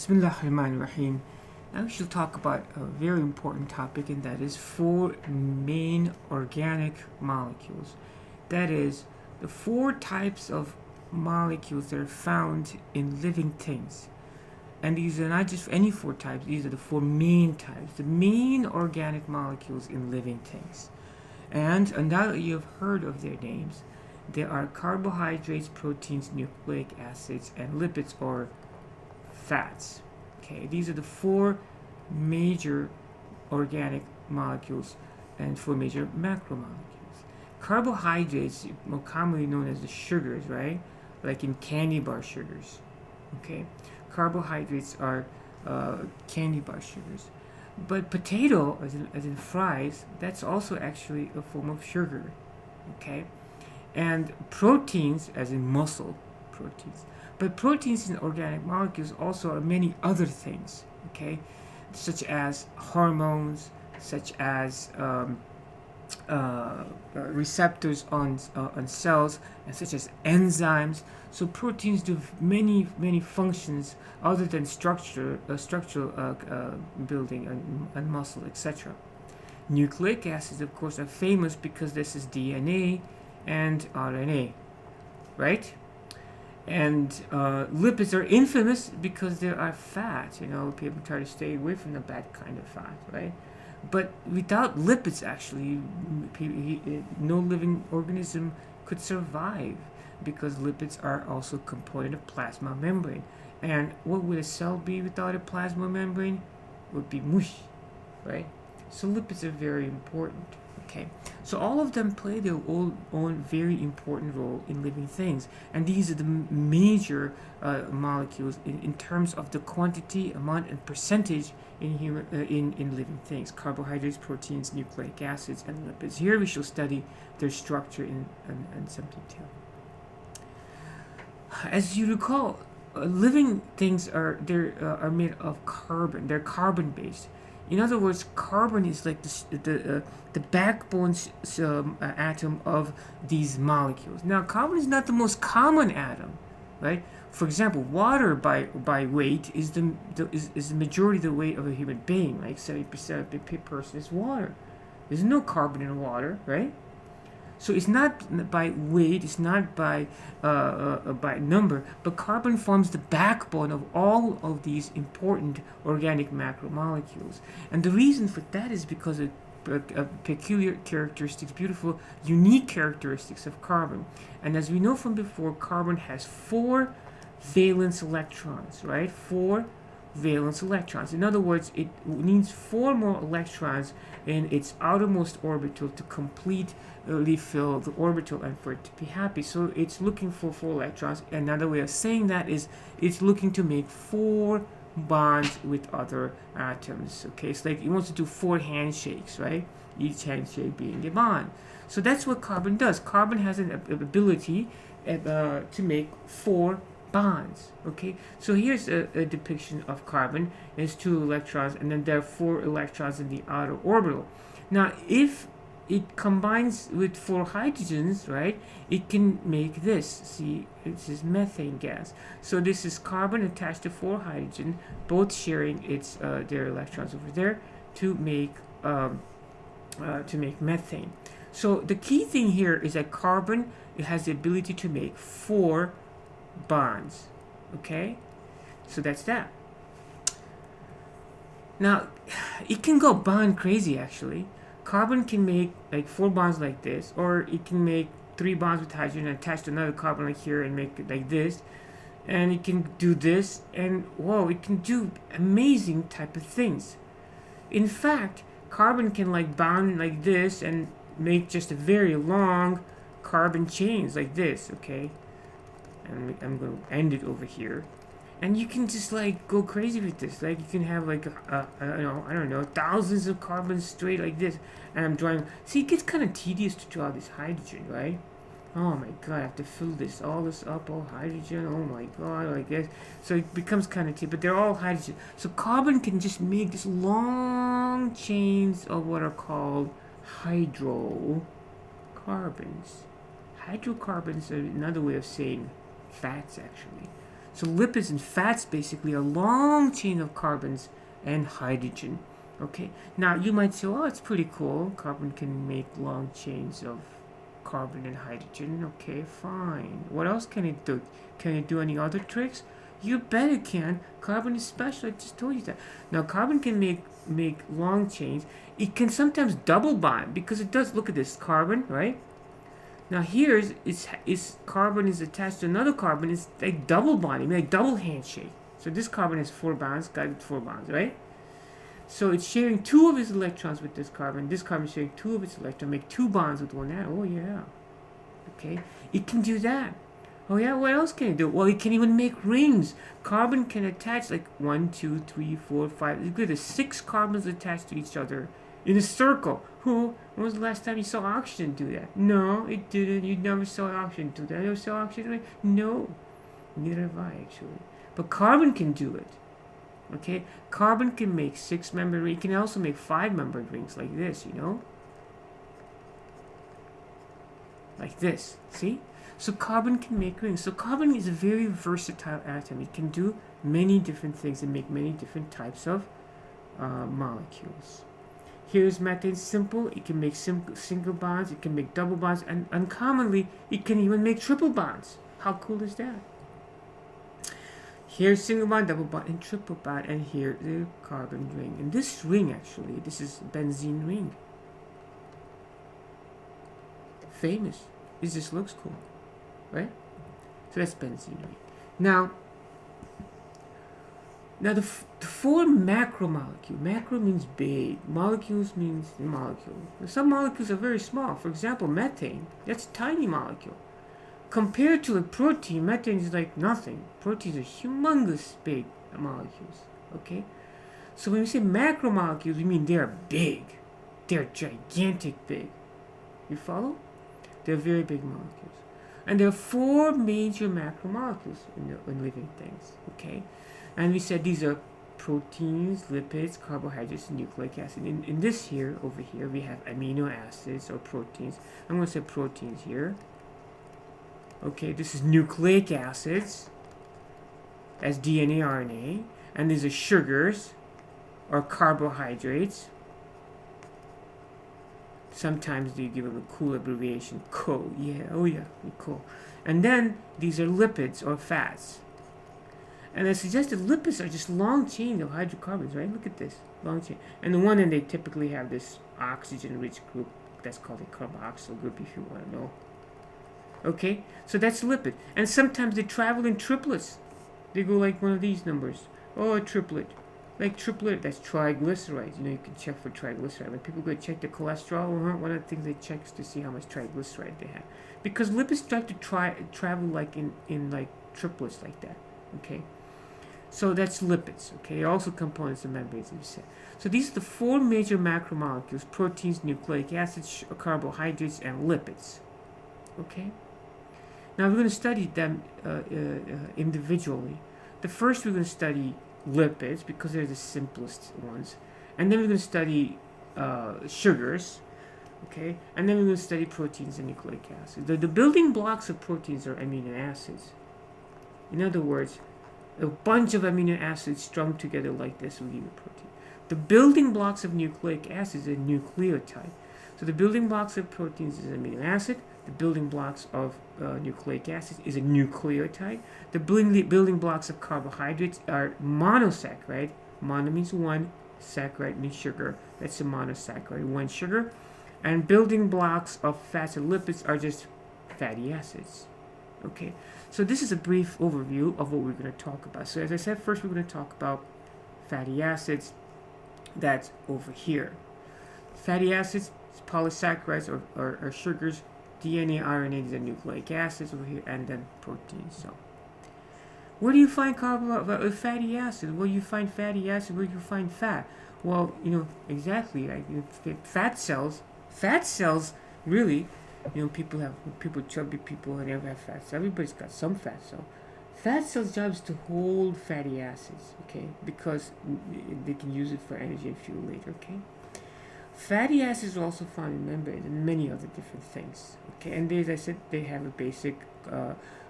Bismillahirrahmanirrahim. Now we shall talk about a very important topic, and that is four main organic molecules. That is, the four types of molecules that are found in living things. And these are not just any four types, these are the four main types, the main organic molecules in living things. And undoubtedly you have heard of their names. There are carbohydrates, proteins, nucleic acids, and lipids or fats. Okay, these are the four major organic molecules and four major macromolecules. Carbohydrates, more commonly known as the sugars, right? Like in candy bar sugars. Okay, carbohydrates are candy bar sugars. But potato, as in fries, that's also actually a form of sugar. Okay, and proteins, as in muscle proteins. But proteins in organic molecules also are many other things, okay, such as hormones, such as receptors on cells, and such as enzymes. So proteins do many functions other than structural building and muscle, etc. Nucleic acids, of course, are famous because this is DNA and RNA, right? And lipids are infamous because there are fats. You know, people try to stay away from the bad kind of fat, right? But without lipids, actually, no living organism could survive, because lipids are also a component of plasma membrane. And what would a cell be without a plasma membrane? It would be mush, right? So lipids are very important. Okay, so all of them play their own very important role in living things, and these are the major molecules in terms of the quantity, amount, and percentage in living things: carbohydrates, proteins, nucleic acids, and lipids. Here we shall study their structure in some detail. As you recall, living things are made of carbon. They're carbon based. In other words, carbon is like the backbone atom of these molecules. Now, carbon is not the most common atom, right? For example, water by weight is the majority of the weight of a human being. Like 70% of the person is water. There's no carbon in water, right? So it's not by weight, it's not by number, but carbon forms the backbone of all of these important organic macromolecules. And the reason for that is because of peculiar characteristics, beautiful, unique characteristics of carbon. And as we know from before, carbon has 4 valence electrons, right? 4 valence electrons. In other words, it needs 4 more electrons in its outermost orbital to completely fill the orbital and for it to be happy. So it's looking for 4 electrons. Another way of saying that is it's looking to make 4 bonds with other atoms. Okay, it's like it wants to do 4 handshakes, right? Each handshake being a bond. So that's what carbon does. Carbon has an ability to make 4 bonds. Okay, so here's a depiction of carbon. There's 2 electrons, and then there are 4 electrons in the outer orbital. Now, if it combines with 4 hydrogens, right, it can make this. See, this is methane gas. So this is carbon attached to 4 hydrogen, both sharing their electrons over there to make methane. So the key thing here is that carbon, it has the ability to make 4 bonds. Okay, so that's that. Now, it can go bond crazy. Actually, carbon can make like 4 bonds like this, or it can make 3 bonds with hydrogen and attach to another carbon like here and make it like this, and it can do this, and whoa, it can do amazing type of things. In fact, carbon can like bond like this and make just a very long carbon chains like this. Okay, and I'm going to end it over here, and you can just like go crazy with this. Like you can have like I don't know, thousands of carbons straight like this. And I'm drawing. See, it gets kind of tedious to draw this hydrogen, right? Oh my god, I have to fill all this up, all hydrogen. Oh my god, like this. So it becomes kind of tedious, but they're all hydrogen. So carbon can just make this long chains of what are called hydrocarbons. Hydrocarbons are another way of saying fats, actually. So lipids and fats basically are a long chain of carbons and hydrogen. Okay, now you might say, oh, it's pretty cool. Carbon can make long chains of carbon and hydrogen. Okay, fine. What else can it do? Can it do any other tricks? You bet it can. Carbon is special. I just told you that. Now, carbon can make long chains. It can sometimes double bond because it does. Look at this carbon, right? Now here is carbon is attached to another carbon. It's like double bonding, like double handshake. So this carbon has 4 bonds, got 4 bonds, right? So it's sharing 2 of its electrons with this carbon. This carbon is sharing 2 of its electrons, make 2 bonds with one atom. Oh yeah. Okay. It can do that. Oh yeah, what else can it do? Well, it can even make rings. Carbon can attach like 1, 2, 3, 4, 5. Look at the 6 carbons attached to each other in a circle. When was the last time you saw oxygen do that? No, it didn't. You never saw oxygen do that. You never saw oxygen do it? No. Neither have I, actually. But carbon can do it. Okay? Carbon can make 6-membered rings. It can also make 5-membered rings like this, you know? Like this. See? So carbon can make rings. So carbon is a very versatile atom. It can do many different things and make many different types of molecules. Here's methane. Simple. It can make single bonds. It can make double bonds. And uncommonly, it can even make triple bonds. How cool is that? Here's single bond, double bond, and triple bond. And here the carbon ring. And this ring, actually, this is benzene ring. Famous. It just looks cool. Right? So that's benzene ring. Now the 4 macromolecule. Macro means big. Molecules means molecule. Some molecules are very small. For example, methane. That's a tiny molecule. Compared to a protein, methane is like nothing. Proteins are humongous big molecules. Okay? So when we say macromolecules, we mean they're big. They're gigantic big. You follow? They're very big molecules. And there are 4 major macromolecules in living things. Okay? And we said these are proteins, lipids, carbohydrates, and nucleic acid. In this here, over here, we have amino acids or proteins. I'm going to say proteins here. Okay, this is nucleic acids as DNA, RNA. And these are sugars or carbohydrates. Sometimes they give them a cool abbreviation, CO. Yeah, oh yeah, cool. And then these are lipids or fats. And I suggested lipids are just long chains of hydrocarbons, right? Look at this, long chain. And the one end, they typically have this oxygen-rich group. That's called a carboxyl group, if you want to know. Okay, so that's lipid. And sometimes they travel in triplets. They go like one of these numbers. Oh, a triplet. Like triplet, that's triglycerides. You know, you can check for triglyceride. When people go check their cholesterol, one of the things they check is to see how much triglyceride they have. Because lipids try to travel like in like triplets like that. Okay. So that's lipids, okay? Also components of membranes, as we said. So these are the 4 major macromolecules: proteins, nucleic acids, carbohydrates, and lipids. Okay? Now we're going to study them individually. The first we're going to study lipids because they're the simplest ones. And then we're going to study sugars, okay? And then we're going to study proteins and nucleic acids. The building blocks of proteins are amino acids. In other words, a bunch of amino acids strung together like this will give you a protein. The building blocks of nucleic acids are nucleotide. So the building blocks of proteins is an amino acid. The building blocks of nucleic acids is a nucleotide. The building blocks of carbohydrates are monosaccharide. Mono means one, saccharide means sugar. That's a monosaccharide, one sugar. And building blocks of fats and lipids are just fatty acids. Okay, so this is a brief overview of what we're going to talk about. So as I said, first we're going to talk about fatty acids. That's over here. Fatty acids, polysaccharides or sugars. DNA, RNA, these are nucleic acids over here, and then proteins. So, where do you find fatty acids? Where do you find fatty acids? Where do you find fat? Well, you know exactly. Right? Fat cells. Fat cells really. You know, chubby people, they never have fat cells. Everybody's got some fat cell. Fat cells' job is to hold fatty acids, okay? Because they can use it for energy and fuel later, okay? Fatty acids are also found in membranes and many other different things, okay? And as I said, they have a basic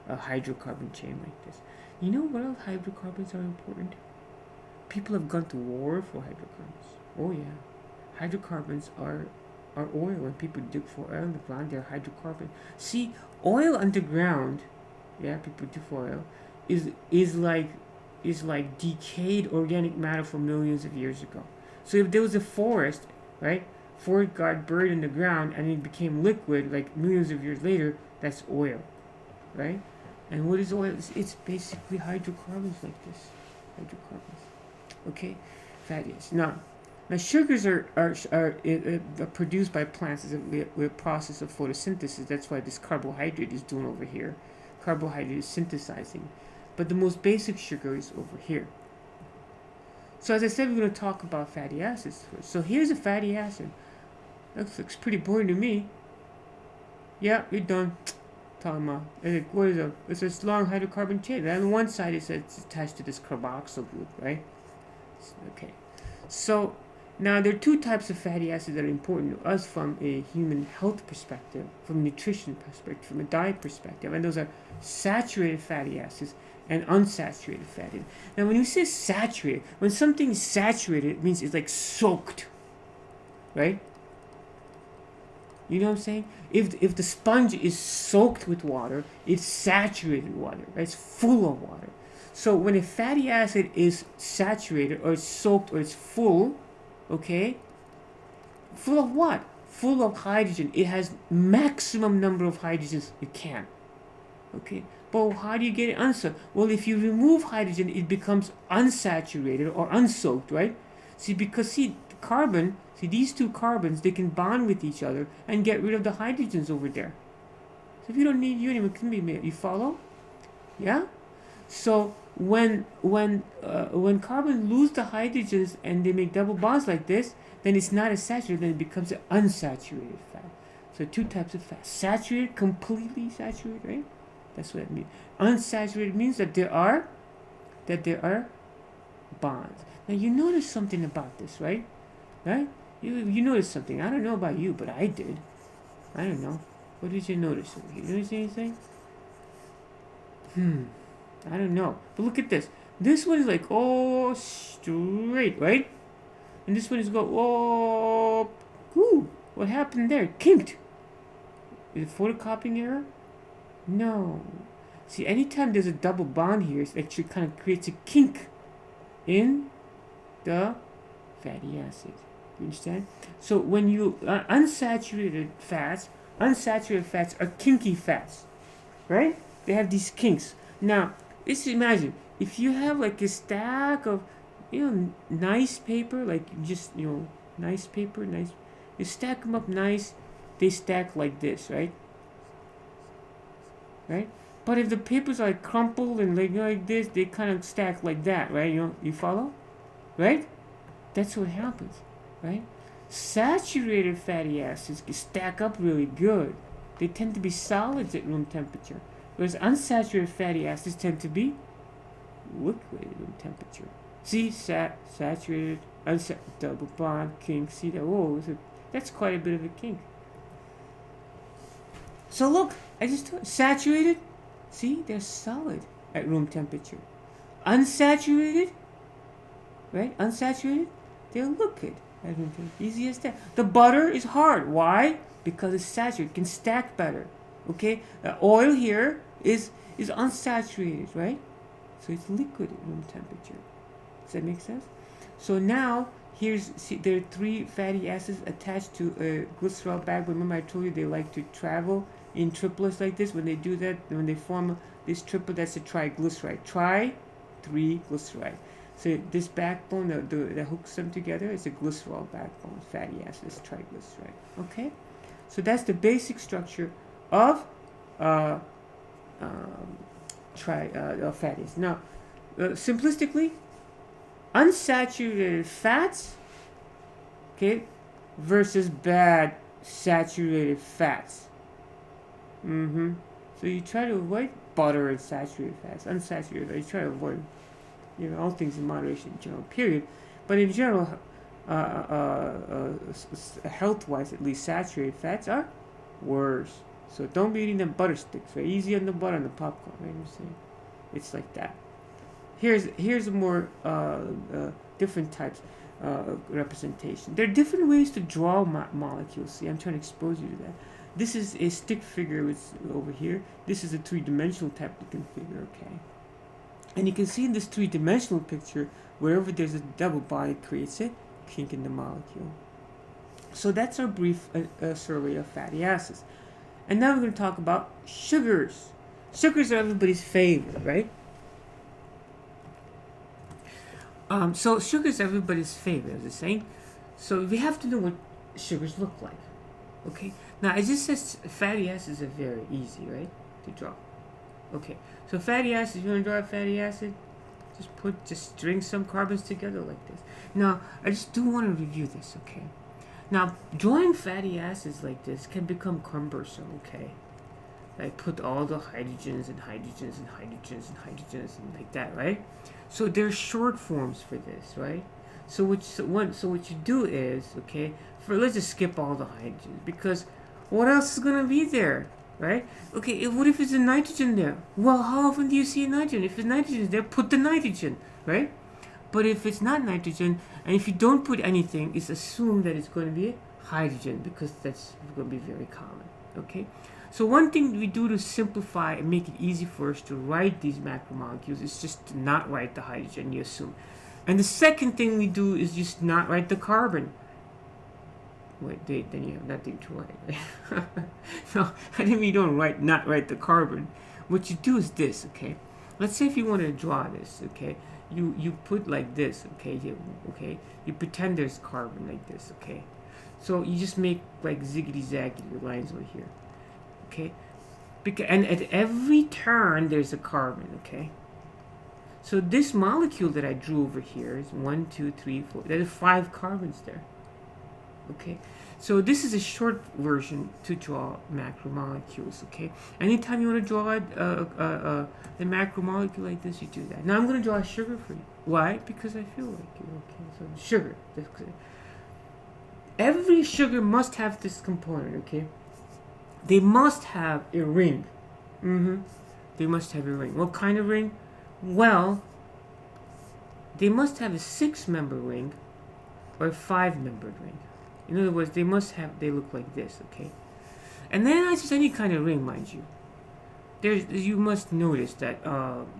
hydrocarbon chain like this. You know what else hydrocarbons are important? People have gone to war for hydrocarbons. Oh yeah, hydrocarbons are oil. When people dig for oil in the ground, they're hydrocarbon. See, oil underground, yeah, people dig for oil, is like decayed organic matter from millions of years ago. So if there was a forest, right, forest got buried in the ground and it became liquid like millions of years later, that's oil, right? And what is oil? It's basically hydrocarbons like this, hydrocarbons. Okay, fatty acids. Now sugars are produced by plants as a process of photosynthesis. That's why this carbohydrate is doing over here. Carbohydrate is synthesizing, but the most basic sugar is over here. So as I said, we're going to talk about fatty acids first. So here's a fatty acid. That looks pretty boring to me. Yeah, you're done. Talking about what is it? It's this long hydrocarbon chain. And on one side it's attached to this carboxyl group, right? Okay. So now there are two types of fatty acids that are important to us from a human health perspective, from a nutrition perspective, from a diet perspective, and those are saturated fatty acids and unsaturated fatty acids. Now when you say saturated, when something is saturated, it means it's like soaked, right? You know what I'm saying? If the sponge is soaked with water, it's saturated water, right? It's full of water. So when a fatty acid is saturated or it's soaked or it's full, okay? Full of what? Full of hydrogen. It has maximum number of hydrogens it can. Okay? But how do you get it unsoaked? Well, if you remove hydrogen, it becomes unsaturated or unsoaked, right? Because carbon, these two carbons, they can bond with each other and get rid of the hydrogens over there. So if you don't need uranium, it can be made. You follow? Yeah? So when carbon lose the hydrogens and they make double bonds like this, then it's not as saturated, then it becomes an unsaturated fat. So two types of fat. Saturated, completely saturated, right? That's what it means. Unsaturated means that there are bonds. Now you notice something about this, right? Right? You noticed something. I don't know about you, but I did. I don't know. What did you notice over here? You notice anything? I don't know. But look at this. This one is like, oh, straight, right? And this one is go, oh, ooh, what happened there? Kinked. Is it photocopying error? No. See, anytime there's a double bond here, it actually kind of creates a kink in the fatty acid. You understand? So when you unsaturated fats are kinky fats, right? They have these kinks. Now, let's imagine if you have like a stack of, nice paper, like just nice paper, you stack them up nice. They stack like this, right? Right? But if the papers are crumpled and like this, they kind of stack like that, right? You follow? Right? That's what happens, right? Saturated fatty acids can stack up really good. They tend to be solids at room temperature, whereas unsaturated fatty acids tend to be liquid at room temperature. See, saturated, double bond, kink. See that? Whoa, that's quite a bit of a kink. So look, I just told you, saturated. See, they're solid at room temperature. Unsaturated, right? Unsaturated, they're liquid at room temperature. Easy as that. The butter is hard. Why? Because it's saturated. It can stack better. Okay? The oil here is unsaturated, right? So it's liquid at room temperature. Does that make sense? So now, there are three fatty acids attached to a glycerol backbone. Remember I told you they like to travel in triplets like this. When they do that, when they form this triplet, that's a triglyceride. Tri-3-glyceride. So this backbone that hooks them together is a glycerol backbone. Fatty acid is triglyceride. Okay? So that's the basic structure of fatty acids. Now, simplistically, unsaturated fats, okay, versus bad saturated fats. So you try to avoid butter and saturated fats. Unsaturated, you try to avoid, all things in moderation in general, period. But in general, health-wise, at least, saturated fats are worse. So don't be eating them butter sticks, right? Easy on the butter and the popcorn, right? I'm saying it's like that. Here's a more different types of representation. There are different ways to draw molecules. See, I'm trying to expose you to that. This is a stick figure with over here. This is a three-dimensional type looking figure. Okay, and you can see in this three-dimensional picture, wherever there's a double bond, it creates a kink in the molecule. So that's our brief survey of fatty acids. And now we're going to talk about sugars. Sugars are everybody's favorite, right? So sugars are everybody's favorite, as I was saying. So we have to know what sugars look like. Okay. Now it just says fatty acids are very easy, right, to draw. Okay. So fatty acids. You want to draw a fatty acid? Just string some carbons together like this. Now I just do want to review this. Okay. Now drawing fatty acids like this can become cumbersome. Okay. Like put all the hydrogens and hydrogens and hydrogens and hydrogens and like that, right? So there's short forms for this, right? So what you do is, okay, let's just skip all the hydrogens, because what else is gonna be there, right? Okay, what if it's a nitrogen there? Well, how often do you see a nitrogen? If it's nitrogen there, put the nitrogen, right? But if it's not nitrogen, and if you don't put anything, it's assumed that it's going to be hydrogen, because that's going to be very common, okay? So one thing we do to simplify and make it easy for us to write these macromolecules is just to not write the hydrogen, you assume. And the second thing we do is just not write the carbon. Wait, then you have nothing to write, right? No, I didn't mean you don't not write the carbon. What you do is this, okay? Let's say if you want to draw this, okay? You put like this, okay? You pretend there's carbon like this, okay? So you just make like ziggity-zaggity lines over here. Okay, and at every turn there's a carbon. Okay, so this molecule that I drew over here is 1, 2, 3, 4. There are 5 carbons there. Okay, so this is a short version to draw macromolecules. Okay, anytime you want to draw a macromolecule like this, you do that. Now I'm going to draw a sugar for you. Why? Because I feel like it. Okay, so sugar. Every sugar must have this component. Okay. They must have a ring. They must have a ring. What kind of ring? Well, they must have a 6-member ring or a 5-membered ring. In other words, they look like this, okay? And then not just any kind of ring, mind you. You must notice that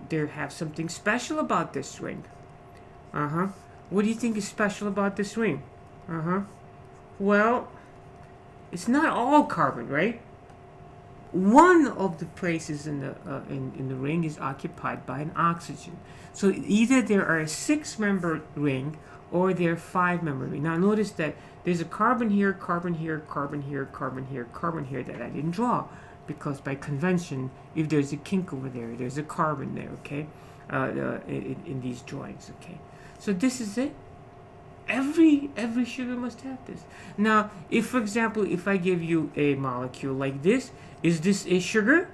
they have something special about this ring. What do you think is special about this ring? Well, it's not all carbon, right? One of the places in the ring is occupied by an oxygen. So either there are a 6-member ring or they're 5-member ring. Now notice that there's a carbon here, carbon here, carbon here, carbon here, carbon here that I didn't draw, because by convention, if there's a kink over there, there's a carbon there. Okay, in these drawings. Okay, so this is it. Every sugar must have this. Now, if, for example, if I give you a molecule like this, is this a sugar?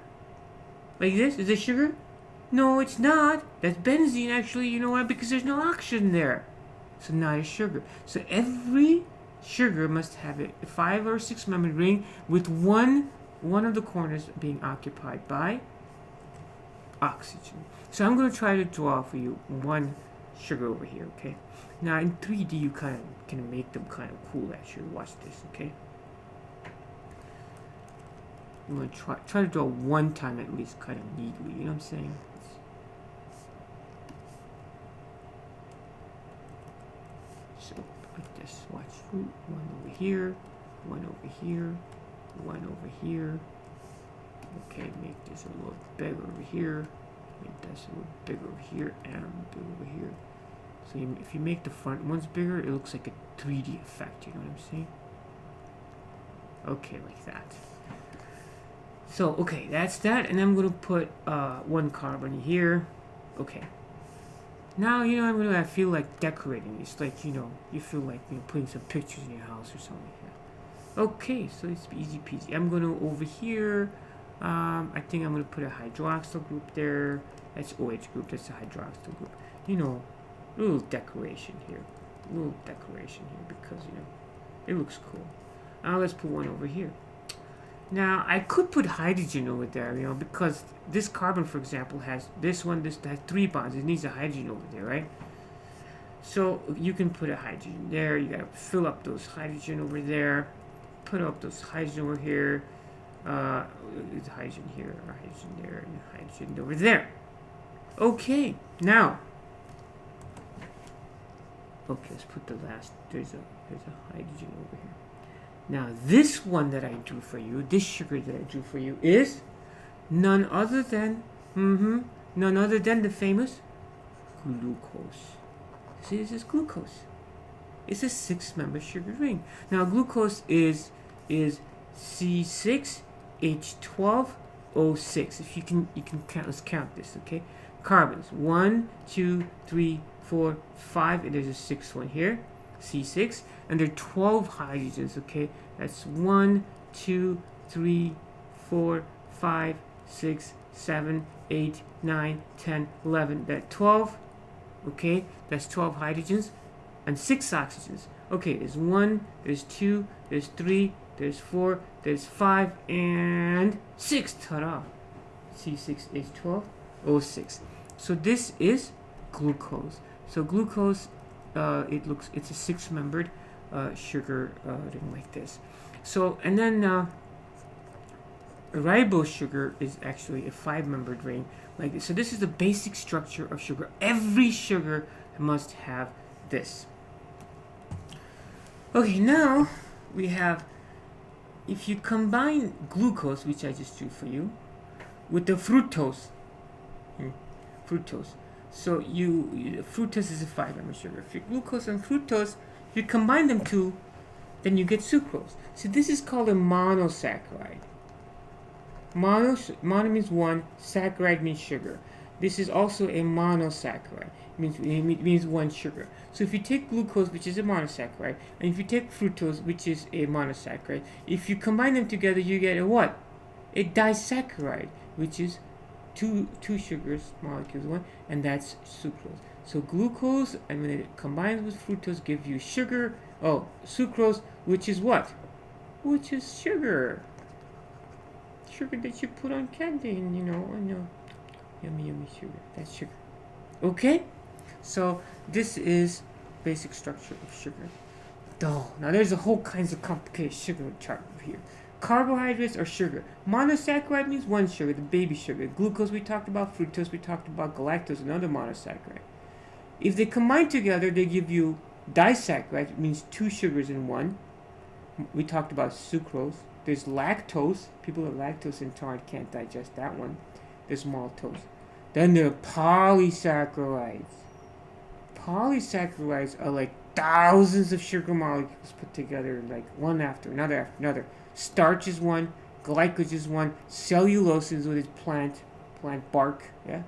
Like this? Is it sugar? No, it's not. That's benzene, actually. You know why? Because there's no oxygen there. So not a sugar. So every sugar must have a 5 or 6-membered ring with one of the corners being occupied by oxygen. So I'm going to try to draw for you one sugar over here, okay? Now in 3D you kind of can make them kind of cool actually. Watch this, okay? I'm going to try to draw one time at least kind of neatly, you know what I'm saying? So like this, watch. One over here, one over here, one over here. Okay, make this a little bigger over here. Make this a little bigger over here and a little bigger over here. So if you make the front ones bigger, it looks like a 3D effect, you know what I'm saying? Okay, like that. So, okay, that's that. And I'm going to put one carbon here. Okay. Now, you know, I feel like decorating. It's like, you know, you feel like, you know, putting some pictures in your house or something. Yeah. Okay, so it's easy peasy. I'm going to, over here, I think I'm going to put a hydroxyl group there. That's OH group. That's a hydroxyl group. You know, a little decoration here. A little decoration here because, you know, it looks cool. Now let's put one over here. Now, I could put hydrogen over there, you know, because this carbon, for example, has this has 3 bonds. It needs a hydrogen over there, right? So you can put a hydrogen there. You gotta fill up those hydrogen over there. Put up those hydrogen over here. Hydrogen here, or hydrogen there, and hydrogen over there. Okay, now. Okay, let's put the last. There's a hydrogen over here. Now, this one that I drew for you, this sugar that I drew for you, is none other than the famous glucose. See, this is glucose. It's a 6-member sugar ring. Now, glucose is C6H12O6. If you can count. Let's count this, okay? Carbons 1, 2, 3, 4, 5, and there's a 6th one here. C6, and there are 12 hydrogens, okay? That's 1, 2, 3, 4, 5, 6, 7, 8, 9, 10, 11. That's 12, okay? That's 12 hydrogens and 6 oxygens. Okay, there's 1, there's 2, there's 3, there's 4, there's 5, and 6. Ta-da! C6H12O6. So this is glucose. So glucose, it's a 6-membered sugar ring like this. So, and then ribose sugar is actually a 5-membered ring like this. So this is the basic structure of sugar. Every sugar must have this. Okay, now we have, if you combine glucose, which I just drew for you, with the fructose, so fructose is a 5-member sugar. If you glucose and fructose, if you combine them two, then you get sucrose. So this is called a monosaccharide. Mono means one, saccharide means sugar. This is also a monosaccharide. It means one sugar. So if you take glucose, which is a monosaccharide, and if you take fructose, which is a monosaccharide, if you combine them together, you get a what? A disaccharide, which is two sugars, molecules, one, and that's sucrose. So glucose, and when it combines with fructose, gives you sugar. Oh, sucrose, which is what? Which is sugar. Sugar that you put on candy, and yummy sugar. That's sugar. Okay? So this is basic structure of sugar. Now there's a whole kinds of complicated sugar chart here. Carbohydrates are sugar. Monosaccharide means one sugar, the baby sugar. Glucose we talked about, fructose we talked about, galactose, another monosaccharide. If they combine together, they give you disaccharide, it means 2 sugars in one. We talked about sucrose. There's lactose. People with lactose intolerant can't digest that one. There's maltose. Then there are polysaccharides. Polysaccharides are like thousands of sugar molecules put together, like one after another after another. Starch is one, glycogen is one, cellulose is with its plant bark, yeah?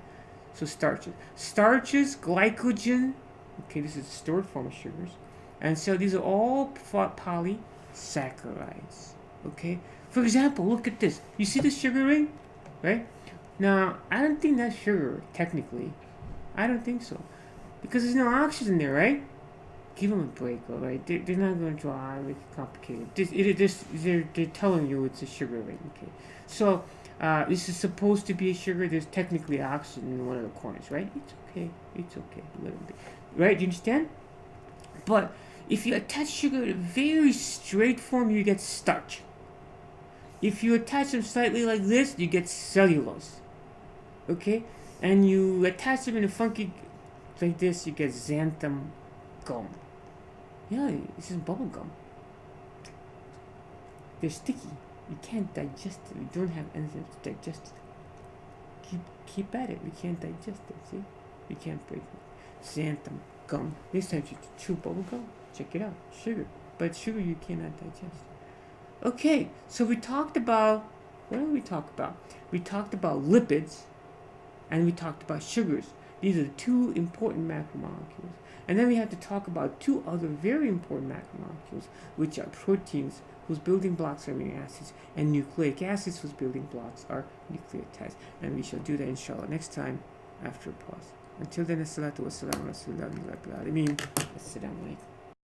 So starches, glycogen, okay, this is a stored form of sugars. And so these are all polysaccharides, okay? For example, look at this. You see the sugar ring, right? Now, I don't think that's sugar, technically. I don't think so. Because there's no oxygen there, right? Give them a break, all right? They're not going to draw it, make it complicated. They're telling you it's a sugar ring, okay? So, this is supposed to be a sugar. There's technically oxygen in one of the corners, right? It's okay, a little bit. Right, do you understand? But if you attach sugar to a very straight form, you get starch. If you attach them slightly like this, you get cellulose. Okay? And you attach them in a funky like this, you get xanthan gum. Yeah, this is bubble gum. They're sticky. You can't digest it. You don't have enzymes to digest it. Keep at it. We can't digest it, see? We can't break it. Xanthan gum. Next time you chew bubble gum, check it out. Sugar. But sugar you cannot digest. Okay, so we talked about, what did we talk about? We talked about lipids, and we talked about sugars. These are the 2 important macromolecules. And then we have to talk about 2 other very important macromolecules, which are proteins, whose building blocks are amino acids, and nucleic acids, whose building blocks are nucleotides. And we shall do that, inshallah, next time after a pause. Until then, as-salatu was-salamu ala rasulillah. Assalamu alaikum.